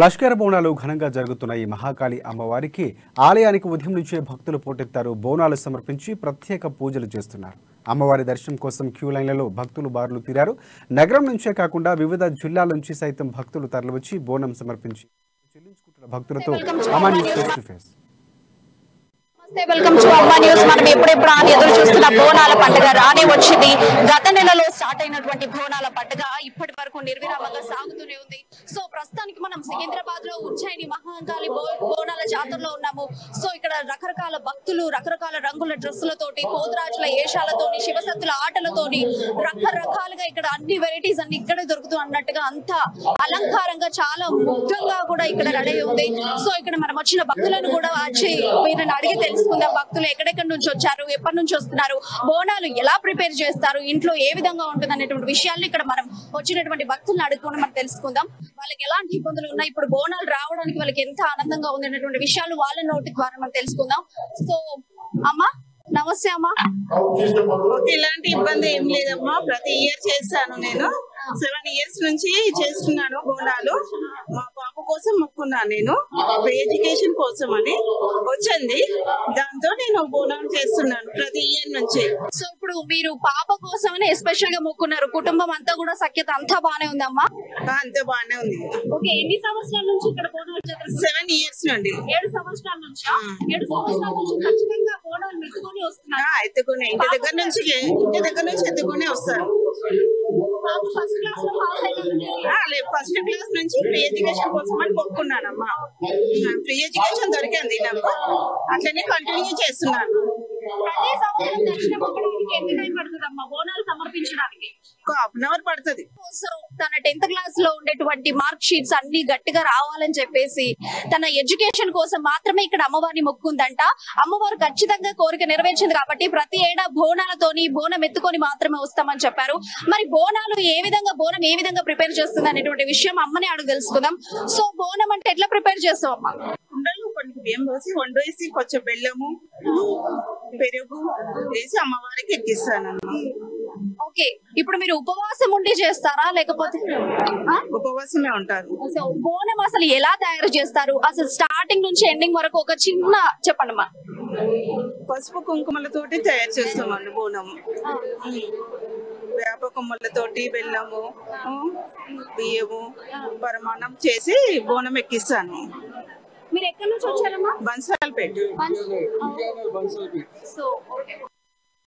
లష్కర్ బోనాలు ఘనంగా జరుగుతున్న ఈ మహాకాళి అమ్మవారికి ఆలయానికి ఉదయం నుంచే భక్తులు పోటెత్తారు. బోనాలు సమర్పించి ప్రత్యేక పూజలు చేస్తున్నారు. అమ్మవారి దర్శనం కోసం క్యూ లైన్లలో భక్తులు బారులు తీరారు. నగరం నుంచే కాకుండా వివిధ జిల్లాల నుంచి సైతం భక్తులు తరలివచ్చి బోనం సమర్పించి చెల్లించుకుంటున్న భక్తులతో అమ్మా news face to face. Welcome to అమ్మా న్యూస్. మనం ఎప్పుడెప్పుడు అని ఎదురు చూస్తున్న బోనాల పండుగ రానే వచ్చింది. గత నెలలో స్టార్ట్ అయినటువంటి బోనాల పండుగ ఇప్పటి వరకు నిర్విరామంగా సాగుతూనే ఉంది. సో ప్రస్తుతానికి మనం సికింద్రాబాద్ లో ఉజ్జయిని మహాకాళి బోనాల జాతరలో ఉన్నాము. సో ఇక్కడ రకరకాల భక్తులు రకరకాల రంగుల డ్రెస్సులతోటి, పోతురాజుల ఏషాలతోని, శివసత్తుల ఆటలతోని రకరకాలుగా ఇక్కడ అన్ని వెరైటీస్ అన్ని ఇక్కడే దొరుకుతూ అన్నట్టుగా అంత అలంకారంగా చాలా ముఖ్యంగా కూడా ఇక్కడ రెడీ ఉంది. సో ఇక్కడ మనం వచ్చిన భక్తులను కూడా వచ్చి వీరిని అడిగి తెలుసుకుందాం. భక్తులు ఎక్కడెక్కడి నుంచి వచ్చారు, ఎప్పటి నుంచి వస్తున్నారు, బోనాలు ఎలా ప్రిపేర్ చేస్తారు, ఇంట్లో ఏ విధంగా ఉంటుంది అనేటువంటి విషయాలు ఇక్కడ మనం వచ్చినటువంటి భక్తులను అడుగుకొని మనం తెలుసుకుందాం. వాళ్ళకి ఎలాంటి ఇబ్బందులు ఉన్నాయి, ఇప్పుడు బోనాలు రావడానికి వాళ్ళకి ఎంత ఆనందంగా ఉంది అనేటువంటి విషయాలు వాళ్ళ నోటి ద్వారా మనం తెలుసుకుందాం. సో అమ్మా నమస్తే అమ్మా. ఇలాంటి ఇబ్బంది ఏం లేదమ్మా. ప్రతి ఇయర్ చేస్తాను. నేను 7 years నుంచి చేస్తున్నాను బోనాలు. మా పాప కోసం మొక్కున్నాను. నేను ఎడ్యుకేషన్ కోసం అని వచ్చింది. దాంతో నేను బోనాలు చేస్తున్నాను ప్రతి ఇయర్ నుంచి. సో ఇప్పుడు మీరు పాప కోసమని ఎస్పెషల్ గా మొక్కున్నారు. కుటుంబం అంతా కూడా సఖ్యత అంతా బానే ఉందమ్మా? అంతే బాగానే ఉంది. ఓకే, ఎన్ని సంవత్సరాల నుంచి ఇక్కడ బోనాలు చేస్తారు? 7 years నుండి. 7 సంవత్సరాల నుంచి. 7 సంవత్సరాల నుంచి ఖచ్చితంగా బోనాలు మెట్టుకొని వస్తున్నారు. ఎత్తుకునే ఇంటి దగ్గర నుంచి ఎత్తుకునే వస్తారు. ఫస్ట్ క్లాస్ లో పాస్ అయ్యారు. ఫస్ట్ క్లాస్ నుంచి ఫ్రీ ఎడ్యుకేషన్ కోసం అని మొక్కున్నానమ్మా. ఫ్రీ ఎడ్యుకేషన్ దొరికింది నాకు. అట్లనే కంటిన్యూ చేస్తున్నాను. ప్రతి సంవత్సరం దర్శనం అవ్వడానికి ఎంత టైం పడుతుందమ్మా బోనాలు సమర్పించడానికి? 1/2 hour పడుతుంది. తన 10th క్లాస్ లో ఉండేటువంటి మార్క్ షీట్స్ అన్ని గట్టిగా రావాలని చెప్పేసి తన ఎడ్యుకేషన్ కోసం మాత్రమే ఇక్కడ అమ్మవారిని మొక్కుందంట. అమ్మవారు ఖచ్చితంగా కోరిక నెరవేర్చింది కాబట్టి ప్రతి ఏడా బోనాలతోని బోనం ఎత్తుకొని మాత్రమే వస్తామని చెప్పారు. మరి బోనాలు బోనం ఏ విధంగా ప్రిపేర్ చేస్తుంది అనేటువంటి విషయం అమ్మని అడుగు తెలుసుకుందాం. సో బోనం అంటే ఎట్లా ప్రిపేర్ చేస్తాం అమ్మా? కుండలు కొన్ని బియ్యం పోసి వండేసి కొంచెం బెల్లము పెరుగు వేసి అమ్మవారికి ఎక్కిస్తాను. ఓకే, ఇప్పుడు మీరు ఉపవాసం ఉండి చేస్తారా లేకపోతే? ఉపవాసమే ఉంటారు. బోనం అసలు ఎలా తయారు చేస్తారు? అసలు స్టార్టింగ్ నుంచి ఎండింగ్ వరకు ఒక చిన్న చెప్పండి అమ్మా. పసుపు కుంకుమలతోటి తయారు చేస్తామండి బోనం. వేప కొమ్మలతోటి బెల్లము బియ్యము పరమాణం చేసి బోనం ఎక్కిస్తాను. మీరు ఎక్కడి నుంచి వచ్చారమ్మా? బన్సాల్పేట. సో